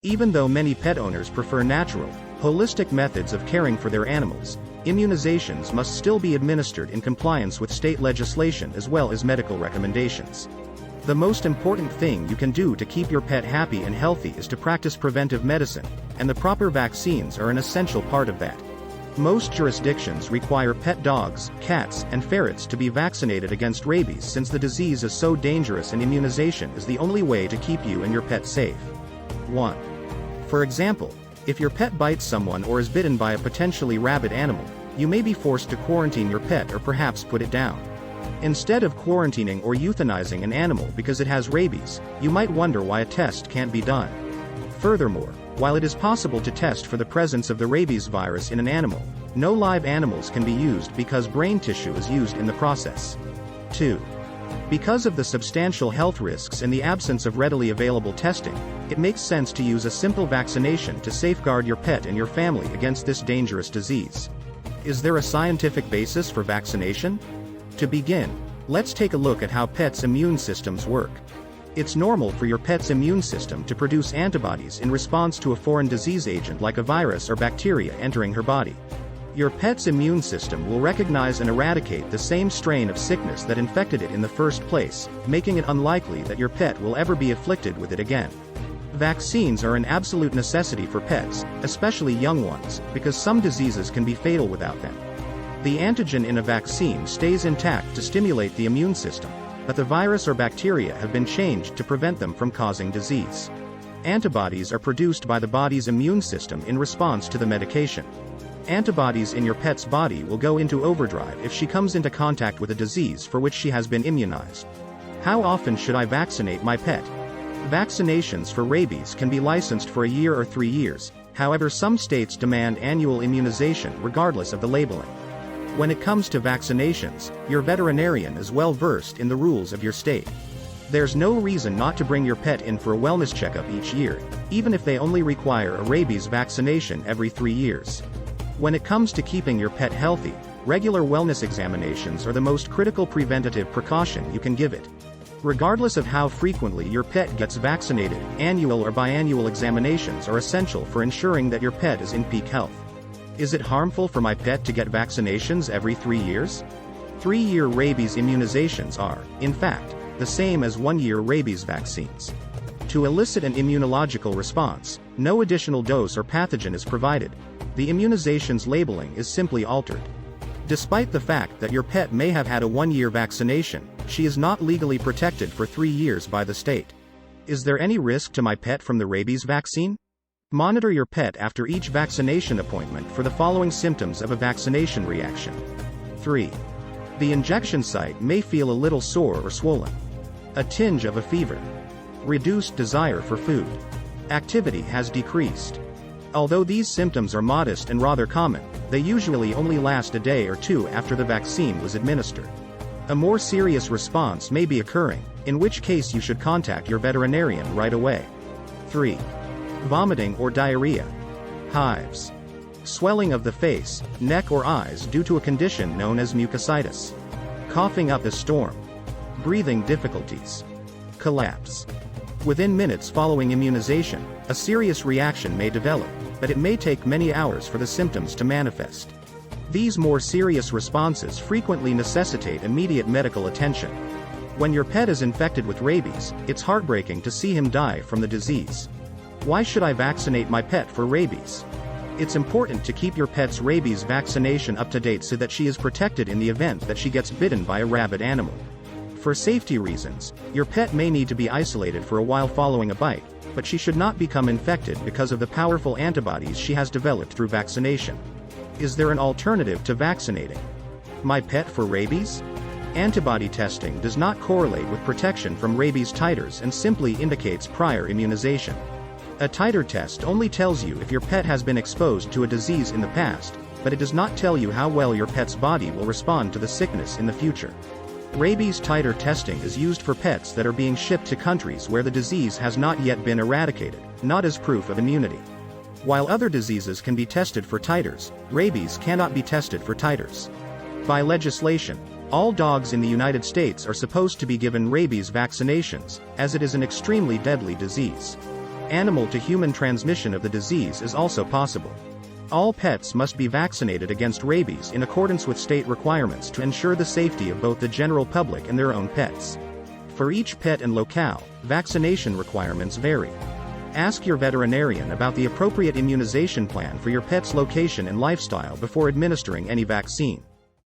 Even though many pet owners prefer natural, holistic methods of caring for their animals, immunizations must still be administered in compliance with state legislation as well as medical recommendations. The most important thing you can do to keep your pet happy and healthy is to practice preventive medicine, and the proper vaccines are an essential part of that. Most jurisdictions require pet dogs, cats, and ferrets to be vaccinated against rabies since the disease is so dangerous and immunization is the only way to keep you and your pet safe. 1. For example, if your pet bites someone or is bitten by a potentially rabid animal, you may be forced to quarantine your pet or perhaps put it down. Instead of quarantining or euthanizing an animal because it has rabies, you might wonder why a test can't be done. Furthermore, while it is possible to test for the presence of the rabies virus in an animal, no live animals can be used because brain tissue is used in the process. 2. Because of the substantial health risks and the absence of readily available testing, it makes sense to use a simple vaccination to safeguard your pet and your family against this dangerous disease. Is there a scientific basis for vaccination? To begin, let's take a look at how pets' immune systems work. It's normal for your pet's immune system to produce antibodies in response to a foreign disease agent like a virus or bacteria entering her body. Your pet's immune system will recognize and eradicate the same strain of sickness that infected it in the first place, making it unlikely that your pet will ever be afflicted with it again. Vaccines are an absolute necessity for pets, especially young ones, because some diseases can be fatal without them. The antigen in a vaccine stays intact to stimulate the immune system, but the virus or bacteria have been changed to prevent them from causing disease. Antibodies are produced by the body's immune system in response to the medication. Antibodies in your pet's body will go into overdrive if she comes into contact with a disease for which she has been immunized. How often should I vaccinate my pet? Vaccinations for rabies can be licensed for a year or 3 years, however some states demand annual immunization regardless of the labeling. When it comes to vaccinations, your veterinarian is well versed in the rules of your state. There's no reason not to bring your pet in for a wellness checkup each year, even if they only require a rabies vaccination every 3 years. When it comes to keeping your pet healthy, regular wellness examinations are the most critical preventative precaution you can give it. Regardless of how frequently your pet gets vaccinated, annual or biannual examinations are essential for ensuring that your pet is in peak health. Is it harmful for my pet to get vaccinations every 3 years? 3-year rabies immunizations are, in fact, the same as 1-year rabies vaccines. To elicit an immunological response, no additional dose or pathogen is provided. The immunization's labeling is simply altered. Despite the fact that your pet may have had a 1-year vaccination, she is not legally protected for 3 years by the state. Is there any risk to my pet from the rabies vaccine? Monitor your pet after each vaccination appointment for the following symptoms of a vaccination reaction. 3. The injection site may feel a little sore or swollen. A tinge of a fever. Reduced desire for food. Activity has decreased. Although these symptoms are modest and rather common, they usually only last a day or 2 after the vaccine was administered. A more serious response may be occurring, in which case you should contact your veterinarian right away. 3. Vomiting or diarrhea. Hives. Swelling of the face, neck or eyes due to a condition known as mucositis. Coughing up a storm. Breathing difficulties. Collapse. Within minutes following immunization, a serious reaction may develop, but it may take many hours for the symptoms to manifest. These more serious responses frequently necessitate immediate medical attention. When your pet is infected with rabies, it's heartbreaking to see him die from the disease. Why should I vaccinate my pet for rabies? It's important to keep your pet's rabies vaccination up to date so that she is protected in the event that she gets bitten by a rabid animal. For safety reasons, your pet may need to be isolated for a while following a bite, but she should not become infected because of the powerful antibodies she has developed through vaccination. Is there an alternative to vaccinating my pet for rabies? Antibody testing does not correlate with protection from rabies titers and simply indicates prior immunization. A titer test only tells you if your pet has been exposed to a disease in the past, but it does not tell you how well your pet's body will respond to the sickness in the future. Rabies titer testing is used for pets that are being shipped to countries where the disease has not yet been eradicated, not as proof of immunity. While other diseases can be tested for titers, rabies cannot be tested for titers. By legislation, all dogs in the United States are supposed to be given rabies vaccinations, as it is an extremely deadly disease. Animal-to-human transmission of the disease is also possible. All pets must be vaccinated against rabies in accordance with state requirements to ensure the safety of both the general public and their own pets. For each pet and locale, vaccination requirements vary. Ask your veterinarian about the appropriate immunization plan for your pet's location and lifestyle before administering any vaccine.